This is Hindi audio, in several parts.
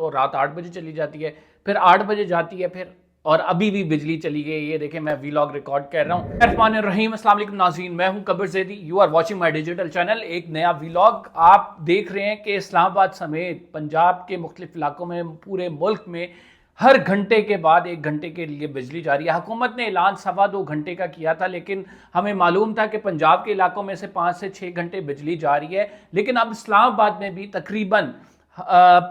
तो रात 8 बजे चली जाती है, फिर 8 बजे जाती है फिर, और अभी भी बिजली चली गई। ये देखें, मैं वीलॉग रिकॉर्ड कर रहा हूँ। रहमान अस्सलाम वालेकुम नाज़रीन, मैं हूं Kabir Zaidi, you are watching my digital channel. एक नया वीलॉग आप देख रहे हैं कि इस्लामाबाद समेत पंजाब के मुख्तलिफ इलाकों में, पूरे मुल्क में हर घंटे के बाद 1 घंटे के लिए बिजली जारी है। हुकूमत ने ऐलान 2.25 घंटे का किया था, लेकिन हमें मालूम था कि पंजाब के इलाकों में से 5 से 6 घंटे बिजली जारी है, लेकिन अब इस्लामाबाद में भी तकरीबन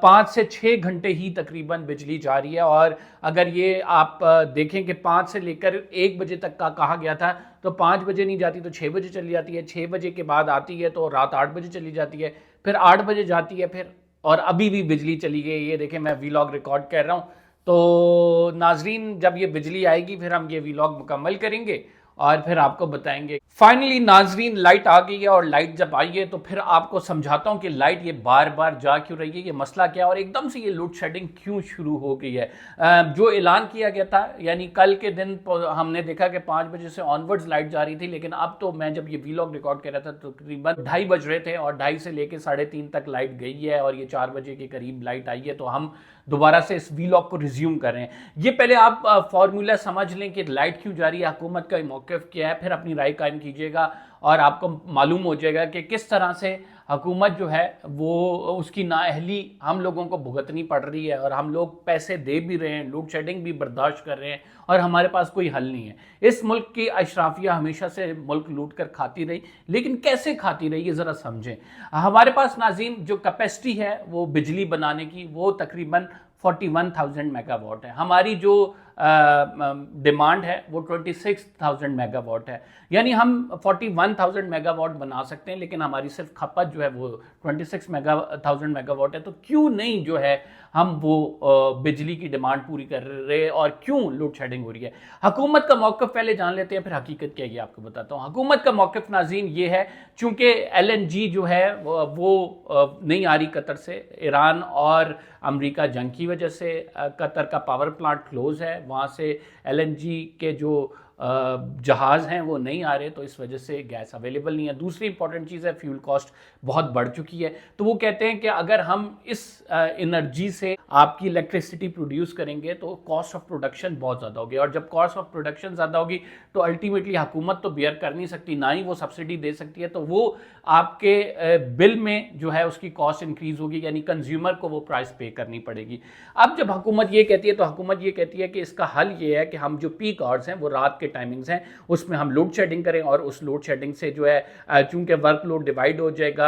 5 से 6 घंटे ही तकरीबन बिजली जारी है। और अगर ये आप देखें कि 5 से लेकर 1 बजे तक का कहा गया था, तो 5 बजे नहीं जाती तो 6 बजे चली जाती है, 6 बजे के बाद आती है तो रात 8 बजे चली जाती है, फिर 8 बजे जाती है फिर, और अभी भी बिजली चली गई। ये देखें, मैं वीलॉग रिकॉर्ड कर रहा हूँ। तो नाजरीन, जब ये बिजली आएगी फिर हम ये वीलॉग मुकम्मल करेंगे और फिर आपको बताएंगे। फाइनली नाजरीन, लाइट आ गई है, और लाइट जब आई है तो फिर आपको समझाता हूँ कि लाइट ये बार बार जा क्यों रही है, ये मसला क्या है, और एकदम से ये लोड शेडिंग क्यों शुरू हो गई है। जो ऐलान किया गया था, यानी कल के दिन हमने देखा कि 5 बजे से ऑनवर्ड्स लाइट जा रही थी, लेकिन अब तो मैं जब ये वीलॉग रिकॉर्ड कर रहा था तो तकरीबन 2:30 बज रहे थे, और 2:30 से लेकर 3:30 तक लाइट गई है, और ये 4 बजे के करीब लाइट आई है। तो हम दोबारा से इस वीलॉग को रिज्यूम कर रहे हैं। ये पहले आप फॉर्मूला समझ लें कि लाइट क्यों जा रही है, हुकूमत का मौक़िफ़ क्या है, फिर अपनी राय कायम कीजिएगा और आपको मालूम हो जाएगा कि किस तरह से हुकूमत जो है वो उसकी नाअहली हम लोगों को भुगतनी पड़ रही है, और हम लोग पैसे दे भी रहे हैं, लोड शेडिंग भी बर्दाश्त कर रहे हैं, और हमारे पास कोई हल नहीं है। इस मुल्क की अशराफिया हमेशा से मुल्क लूट कर खाती रही, लेकिन कैसे खाती रही ये ज़रा समझें। हमारे पास नाज़रीन जो कैपेसिटी है वो बिजली बनाने की, वो तकरीबन 41,000 मेगावाट है। हमारी जो डिमांड है वो 26,000 मेगावाट है, यानी हम 41,000 मेगावाट बना सकते हैं, लेकिन हमारी सिर्फ खपत जो है वो 26,000 मेगावाट है। तो क्यों नहीं जो है हम वो बिजली की डिमांड पूरी कर रहे, और क्यों लोड शेडिंग हो रही है। हुकूमत का मौक़िफ़ पहले जान लेते हैं, फिर हकीकत क्या है ये आपको बताता हूँ। हुकूमत का मौक़िफ़ नाज़रीन ये है, चूँकि LNG जो है वो नहीं आ रही कतर से, ईरान और अमेरिका जंग की वजह से कतर का पावर प्लांट क्लोज़ है, वहाँ से LNG के जो जहाज़ हैं वो नहीं आ रहे, तो इस वजह से गैस अवेलेबल नहीं है। दूसरी इंपॉर्टेंट चीज़ है, फ्यूल कॉस्ट बहुत बढ़ चुकी है। तो वो कहते हैं कि अगर हम इस एनर्जी से आपकी इलेक्ट्रिसिटी प्रोड्यूस करेंगे तो कॉस्ट ऑफ प्रोडक्शन बहुत ज़्यादा होगी, और जब कॉस्ट ऑफ प्रोडक्शन ज़्यादा होगी तो अल्टीमेटली हुकूमत तो बेयर कर नहीं सकती, ना ही वो सब्सिडी दे सकती है, तो वो आपके बिल में जो है उसकी कॉस्ट इंक्रीज़ होगी, यानी कंज्यूमर को वो प्राइस पे करनी पड़ेगी। अब जब हुकूमत ये कहती है तो हुकूमत ये कहती है कि इसका हल ये है कि हम जो पीक आवर्स हैं, वो रात के टाइमिंग्स हैं, उसमें हम लोड शेडिंग करें, और उस लोड शेडिंग से जो है चूँकि वर्कलोड डिवाइड हो जाएगा,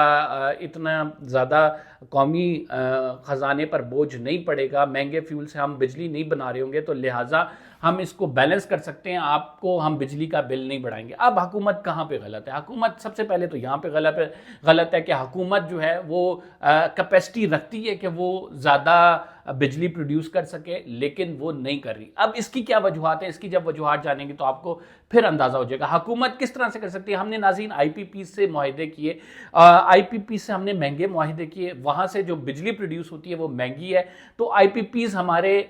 इतना ज़्यादा कौमी ख़जाने पर बोझ नहीं पड़ेगा, महंगे फ्यूल से हम बिजली नहीं बना रहे होंगे, तो लिहाजा हम इसको बैलेंस कर सकते हैं, आपको हम बिजली का बिल नहीं बढ़ाएंगे। अब हुकूमत कहाँ पे गलत है? हुकूमत सबसे पहले तो यहाँ पे गलत है कि हुकूमत जो है वो कैपेसिटी रखती है कि वो ज़्यादा बिजली प्रोड्यूस कर सके, लेकिन वो नहीं कर रही। अब इसकी क्या वजूहत है? इसकी जब वजूहत जानेंगे तो आपको फिर अंदाज़ा हो जाएगा हुकूमत किस तरह से कर सकती है। हमने नाज़रीन IPP से मुआहदे किए, IPP से हमने महंगे मुआहदे किए, वहाँ से जो बिजली प्रोड्यूस होती है वो महंगी है, तो IPPs हमारे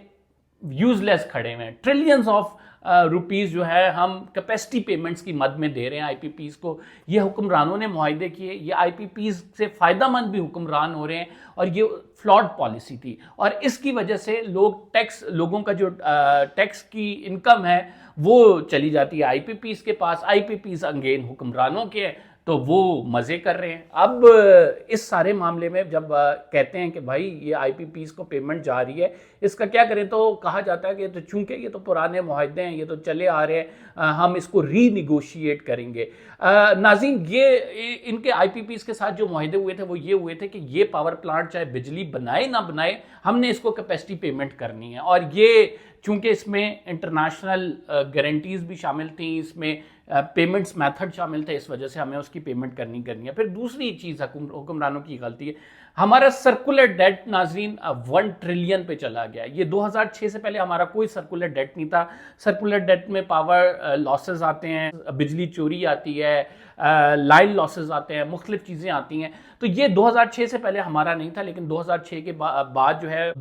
यूजलेस खड़े हुए हैं। ट्रिलियंस ऑफ रुपीज़ जो है हम कैपेसिटी पेमेंट्स की मद में दे रहे हैं IPPs को। ये हुक्मरानों ने मुआहदे किए, ये IPPs से फ़ायदा मंद भी हुक्मरान हो रहे हैं, और ये फ्लॉड पॉलिसी थी, और इसकी वजह से लोगों का जो टैक्स की इनकम है वो चली जाती है IPPs के पास। IPPs अंगेन हुक्मरानों के हैं, तो वो मज़े कर रहे हैं। अब इस सारे मामले में जब कहते हैं कि भाई ये IPPs को पेमेंट जा रही है, इसका क्या करें, तो कहा जाता है कि तो चूंकि ये तो पुराने मुआहदे हैं, ये तो चले आ रहे हैं, हम इसको रीनिगोशिएट करेंगे। नाज़रीन, ये इनके IPPs के साथ जो मुआहदे हुए थे वो ये हुए थे कि ये पावर प्लांट चाहे बिजली बनाए ना बनाए, हमने इसको कैपेसिटी पेमेंट करनी है, और ये चूंकि इसमें इंटरनेशनल गारंटीज़ भी शामिल थी, इसमें पेमेंट्स मेथड शामिल थे, इस वजह से हमें उसकी पेमेंट करनी है। फिर दूसरी चीज़ हुक्मरानों की गलती है, हमारा सर्कुलर डेट नाज़रीन 1 ट्रिलियन पे चला गया। ये 2006 से पहले हमारा कोई सर्कुलर डेट नहीं था। सर्कुलर डेट में पावर लॉसेस आते हैं, बिजली चोरी आती है, लाइन लॉसेस आते हैं, मुख्तलिफ चीज़ें आती हैं, तो ये 2006 से पहले हमारा नहीं था, लेकिन 2006 के बाद जो है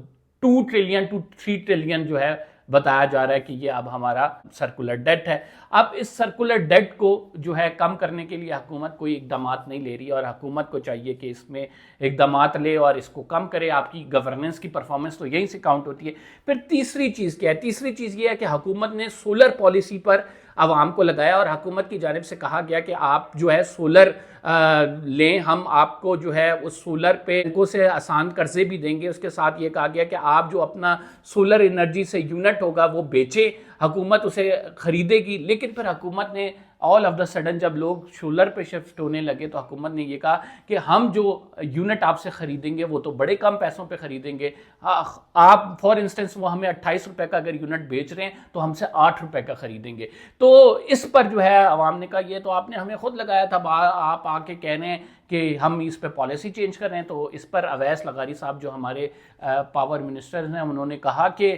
2 ट्रिलियन टू 3 ट्रिलियन जो है बताया जा रहा है कि ये अब हमारा सर्कुलर डेट है। अब इस सर्कुलर डेट को जो है कम करने के लिए हुकूमत कोई इकदाम नहीं ले रही, और हुकूमत को चाहिए कि इसमें इकदाम ले और इसको कम करे। आपकी गवर्नेंस की परफॉर्मेंस तो यहीं से काउंट होती है। फिर तीसरी चीज़ क्या है? तीसरी चीज़ ये है कि हुकूमत ने सोलर पॉलिसी पर आवाम को लगाया, और हुकूमत की जानिब से कहा गया कि आप जो है सोलर लें, हम आपको जो है उस सोलर पे बैंकों से आसान कर्जे भी देंगे। उसके साथ ये कहा गया कि आप जो अपना सोलर एनर्जी से यूनिट होगा वो बेचे, हुकूमत उसे खरीदेगी। लेकिन फिर हुकूमत ने ऑल ऑफ द सडन जब लोग सोलर पे शिफ्ट होने लगे तो हुकूमत ने ये कहा कि हम जो यूनिट आपसे ख़रीदेंगे वो तो बड़े कम पैसों पे ख़रीदेंगे। आप फॉर इंस्टेंस वो हमें 28 रुपये का अगर यूनिट बेच रहे हैं तो हमसे 8 रुपये का ख़रीदेंगे। तो इस पर जो है आवाम ने कहा ये तो आपने हमें खुद लगाया था, आप आके कह रहे हैं कि हम इस पर पॉलिसी चेंज कर रहे हैं। तो इस पर अवैस लगारी साहब जो हमारे पावर मिनिस्टर हैं उन्होंने कहा कि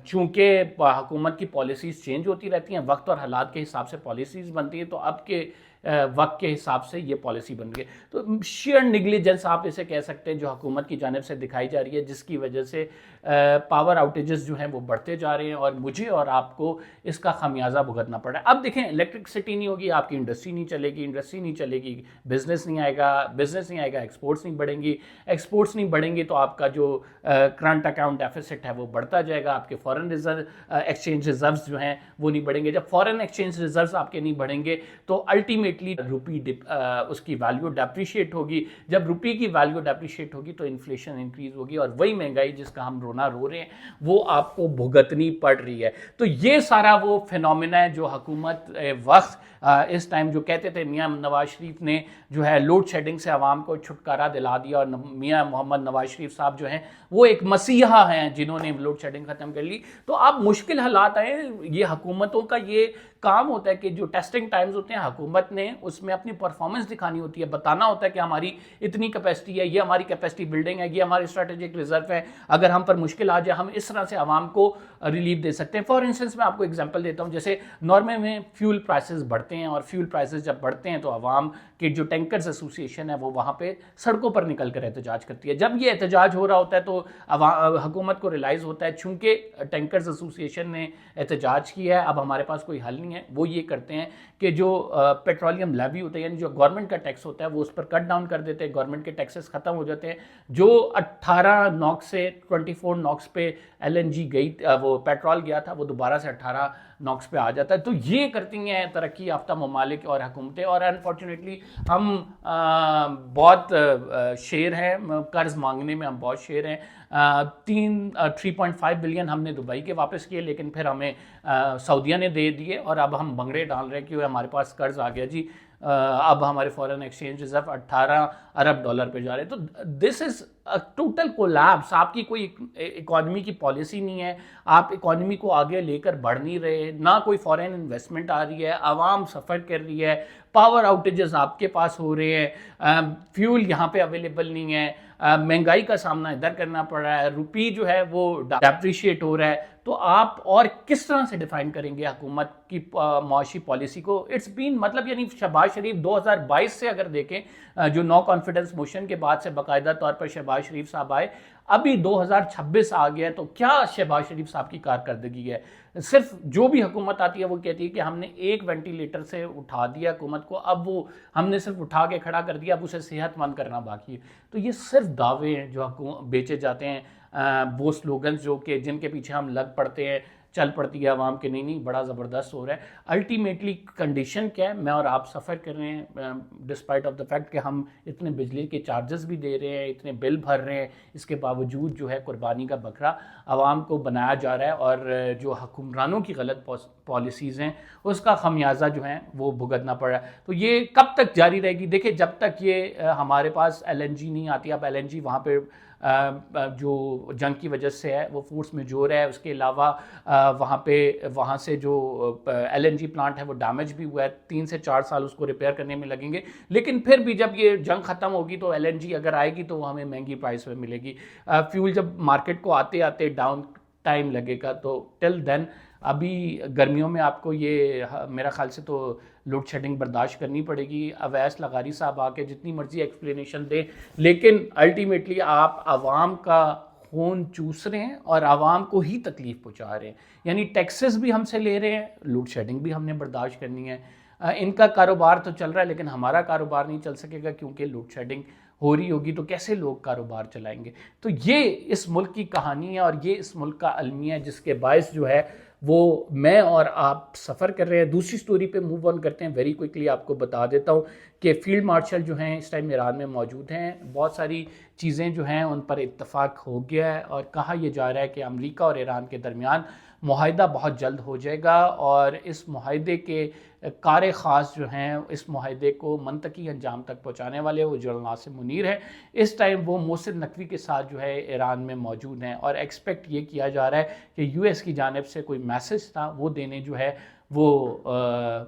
चूँकि हुकूमत की पॉलिसीज़ चेंज होती रहती हैं, वक्त और हालात के हिसाब से पॉलिसीज़ बनती हैं, तो अब के वक्त के हिसाब से ये पॉलिसी बन गई। तो शेयर निगलिजेंस आप इसे कह सकते हैं जो हुकूमत की जानिब से दिखाई जा रही है, जिसकी वजह से पावर आउटेजेस जो हैं वो बढ़ते जा रहे हैं, और मुझे और आपको इसका खमियाजा भुगतना पड़ रहा है। अब देखें, इलेक्ट्रिसिटी नहीं होगी, आपकी इंडस्ट्री नहीं चलेगी, इंडस्ट्री नहीं चलेगी, बिजनेस नहीं आएगा, एक्सपोर्ट्स नहीं बढ़ेंगी, एक्सपोर्ट्स नहीं बढ़ेंगी तो आपका जो करंट अकाउंट डेफिसिट है वो बढ़ता जाएगा, आपके फॉरेन रिजर्व एक्सचेंज रिजर्व्स जो हैं वो नहीं बढ़ेंगे। जब फॉरेन एक्सचेंज रिजर्व्स आपके नहीं बढ़ेंगे तो अल्टीमेटली रुपी उसकी वैल्यू डेप्रिशिएट होगी। जब रुपी की वैल्यू डेप्रिशिएट होगी तो इन्फ्लेशन इंक्रीज होगी, और वही महंगाई जिसका हम रो रहे हैं वो आपको भुगतनी पड़ रही है। तो ये सारा वो फिनोमिना है जो हुकूमत वक्त इस टाइम जो कहते थे मियाँ नवाज शरीफ ने जो है लोड शेडिंग से आवाम को छुटकारा दिला दिया, और मियाँ मोहम्मद नवाज शरीफ साहब जो हैं वो एक मसीहा हैं जिन्होंने लोड शेडिंग ख़त्म कर ली। तो अब मुश्किल हालात आए, ये हुकूमतों का ये काम होता है कि जो टेस्टिंग टाइम्स होते हैं हुकूमत ने उसमें अपनी परफॉर्मेंस दिखानी होती है, बताना होता है कि हमारी इतनी कैपेसिटी है, ये हमारी कैपेसिटी बिल्डिंग है, ये हमारी स्ट्रेटेजिक रिजर्व है, अगर हम पर मुश्किल आ जाए हम इस तरह से आवाम को रिलीफ दे सकते हैं। फॉर इंस्टेंस मैं आपको एग्जांपल देता हूं, जैसे नॉर्वे में फ्यूल प्राइसेस बढ़ते हैं, और फ्यूल प्राइसेस जब बढ़ते हैं तो आवाम के जो टैंकर्स एसोसिएशन है वो वहाँ पे सड़कों पर निकल कर एहतजाज करती है। जब ये एहतजाज हो रहा होता है तो हुकूमत को रियलाइज़ होता है चूँकि टैंकर्स एसोसिएशन ने एहतजाज किया है, अब हमारे पास कोई हल नहीं है। वो ये करते हैं कि जो पेट्रोलियम लेवी होता है, यानी जो गवर्नमेंट का टैक्स होता है, वो उस पर कट डाउन कर देते हैं, गवर्नमेंट के टैक्सेस ख़त्म हो जाते हैं। जो 18 नॉक्स से 24 नॉक्स पे LNG गई, वो पेट्रोल गया था, वो दोबारा से 18 नॉक्स पे आ जाता है। तो ये करती हैं तरक्की याफ्ता ममालिक और हुकूमतें, और अनफॉर्चुनेटली हम बहुत शेर हैं, कर्ज मांगने में हम बहुत शेर हैं। 3.5 बिलियन हमने दुबई के वापस किए, लेकिन फिर हमें सऊदीया ने दे दिए, और अब हम बंगड़े डाल रहे हैं कि हमारे पास कर्ज आ गया जी। अब हमारे फॉरेन एक्सचेंज रिजर्व 18 अरब डॉलर पे जा रहे हैं। तो this is a total collapse. आपकी कोई इकॉनमी की पॉलिसी नहीं है, आप इकॉनमी को आगे लेकर बढ़ नहीं रहे, ना कोई फॉरेन इन्वेस्टमेंट आ रही है, आवाम सफ़र कर रही है, पावर आउटेजेस आपके पास हो रहे हैं, फ्यूल यहाँ पे अवेलेबल नहीं है, महंगाई का सामना इधर करना पड़ रहा है, रुपी जो है वो डेप्रिशिएट हो रहा है। तो आप और किस तरह से डिफाइन करेंगे हुकूमत की मुआशी पॉलिसी को? इट्स बीन मतलब, यानी शहबाज शरीफ 2022 से अगर देखें, जो नो कॉन्फिडेंस मोशन के बाद से बाकायदा तौर पर शहबाज शरीफ साहब आए, अभी 2026 आ गया, तो क्या शहबाज शरीफ साहब की कारकर्दगी है? सिर्फ जो भी हुकूमत आती है वो कहती है कि हमने एक वेंटिलेटर से उठा दिया हुकूमत को, अब वो हमने सिर्फ उठा के खड़ा कर दिया, अब उसे सेहतमंद करना बाकी है। तो ये सिर्फ दावे हैं जो बेचे जाते हैं, वो स्लोगन्स जो कि जिनके पीछे हम लग पड़ते हैं, चल पड़ती है आवाम के, नहीं बड़ा ज़बरदस्त हो रहा है। अल्टीमेटली कंडीशन क्या है? मैं और आप सफ़र कर रहे हैं डिस्पाइट ऑफ द फैक्ट कि हम इतने बिजली के चार्जेस भी दे रहे हैं, इतने बिल भर रहे हैं, इसके बावजूद जो है कुर्बानी का बकरा आवाम को बनाया जा रहा है, और जो हुक्मरानों की गलत पॉलिसीज़ हैं उसका खमियाजा जो है वो भुगतना पड़ रहा है। तो ये कब तक जारी रहेगी? देखिए, जब तक ये हमारे पास LNG नहीं आती, अब LNG वहाँ पर जो जंग की वजह से है वो फोर्स मेजोर है, उसके अलावा वहाँ से जो LNG प्लांट है वो डैमेज भी हुआ है, 3 से 4 साल उसको रिपेयर करने में लगेंगे। लेकिन फिर भी जब ये जंग ख़त्म होगी तो LNG अगर आएगी तो वो हमें महंगी प्राइस में मिलेगी। फ्यूल जब मार्केट को आते आते डाउन टाइम लगेगा, तो टिल देन अभी गर्मियों में आपको ये मेरा ख्याल से तो लोड शेडिंग बर्दाश्त करनी पड़ेगी। अवैस लगारी साहब आके जितनी मर्जी एक्सप्लेनेशन दें, लेकिन अल्टीमेटली आप आवाम का खून चूस रहे हैं और आवाम को ही तकलीफ पहुंचा रहे हैं। यानी टैक्सेस भी हमसे ले रहे हैं, लोड शेडिंग भी हमने बर्दाश्त करनी है। इनका कारोबार तो चल रहा है लेकिन हमारा कारोबार नहीं चल सकेगा, क्योंकि लोड शेडिंग हो रही होगी तो कैसे लोग कारोबार चलाएंगे। तो ये इस मुल्क की कहानी है और ये इस मुल्क का अलमिया है, जिसके बायस जो है वो मैं और आप सफ़र कर रहे हैं। दूसरी स्टोरी पे मूव ऑन करते हैं। वेरी क्विकली आपको बता देता हूँ कि फील्ड मार्शल जो हैं इस टाइम ईरान में मौजूद हैं। बहुत सारी चीज़ें जो हैं उन पर इत्तफाक हो गया है और कहा यह जा रहा है कि अमेरिका और ईरान के दरमियान मुआहिदा बहुत जल्द हो जाएगा और इस मुआहिदे के कार ख़ास जो हैं इस मुआहिदे को मंतकी अंजाम तक पहुँचाने वाले वो जनरल नासिर मुनीर है। इस टाइम वो मोहसिन नकवी के साथ जो है ईरान में मौजूद हैं और एक्सपेक्ट ये किया जा रहा है कि यूएस की जानिब से कोई मैसेज था वो देने जो है वो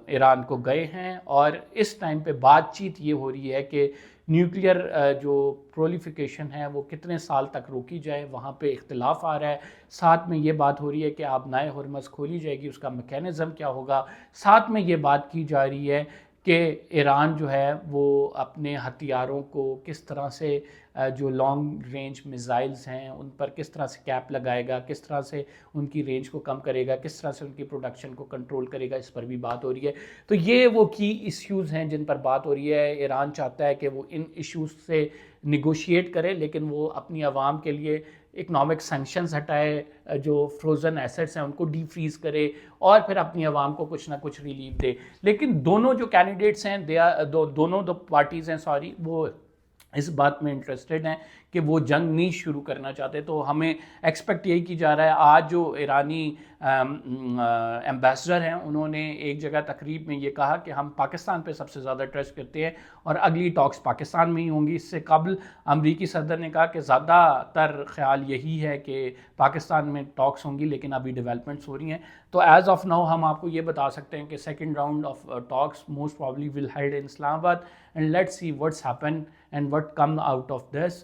ईरान को गए हैं। और इस टाइम पे बातचीत ये हो रही है कि न्यूक्लियर जो प्रोलिफिकेशन है वो कितने साल तक रोकी जाए, वहाँ पे इख्तिलाफ आ रहा है। साथ में ये बात हो रही है कि आप नाए हुरमज़ खोली जाएगी, उसका मैकेनिज़्म क्या होगा। साथ में ये बात की जा रही है कि ईरान जो है वो अपने हथियारों को किस तरह से जो लॉन्ग रेंज मिसाइल्स हैं उन पर किस तरह से कैप लगाएगा, किस तरह से उनकी रेंज को कम करेगा, किस तरह से उनकी प्रोडक्शन को कंट्रोल करेगा, इस पर भी बात हो रही है। तो ये वो की इश्यूज़ हैं जिन पर बात हो रही है। ईरान चाहता है कि वो इन इश्यूज़ से निगोशिएट करे, लेकिन वो अपनी आवाम के लिए इकनॉमिक सैंक्शंस हटाए, जो फ्रोज़न एसेट्स हैं उनको डी फ्रीज़ करे और फिर अपनी आवाम को कुछ ना कुछ रिलीफ दे। लेकिन दोनों जो कैंडिडेट्स हैं दोनों पार्टीज़ हैं वो इस बात में इंटरेस्टेड हैं कि वो जंग नहीं शुरू करना चाहते। तो हमें एक्सपेक्ट यही की जा रहा है। आज जो ईरानी एम्बेसडर हैं उन्होंने एक जगह तकरीब में ये कहा कि हम पाकिस्तान पे सबसे ज़्यादा ट्रस्ट करते हैं और अगली टॉक्स पाकिस्तान में ही होंगी। इससे कबल अमरीकी सदर ने कहा कि ज़्यादातर ख्याल यही है कि पाकिस्तान में टॉक्स होंगी, लेकिन अभी डेवलपमेंट्स हो रही हैं। तो एज़ ऑफ नाउ हम आपको ये बता सकते हैं कि second round of talks most probably will held in Islamabad and let's see what's happen and what come out of this.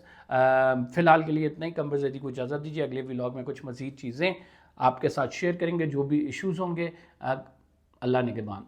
फ़िलहाल के लिए इतना ही। कमर ज़ैदी को इजाज़त दीजिए। अगले व्लॉग में कुछ मज़ीद चीज़ें आपके साथ शेयर करेंगे, जो भी इश्यूज़ होंगे। अल्लाह निगहबान।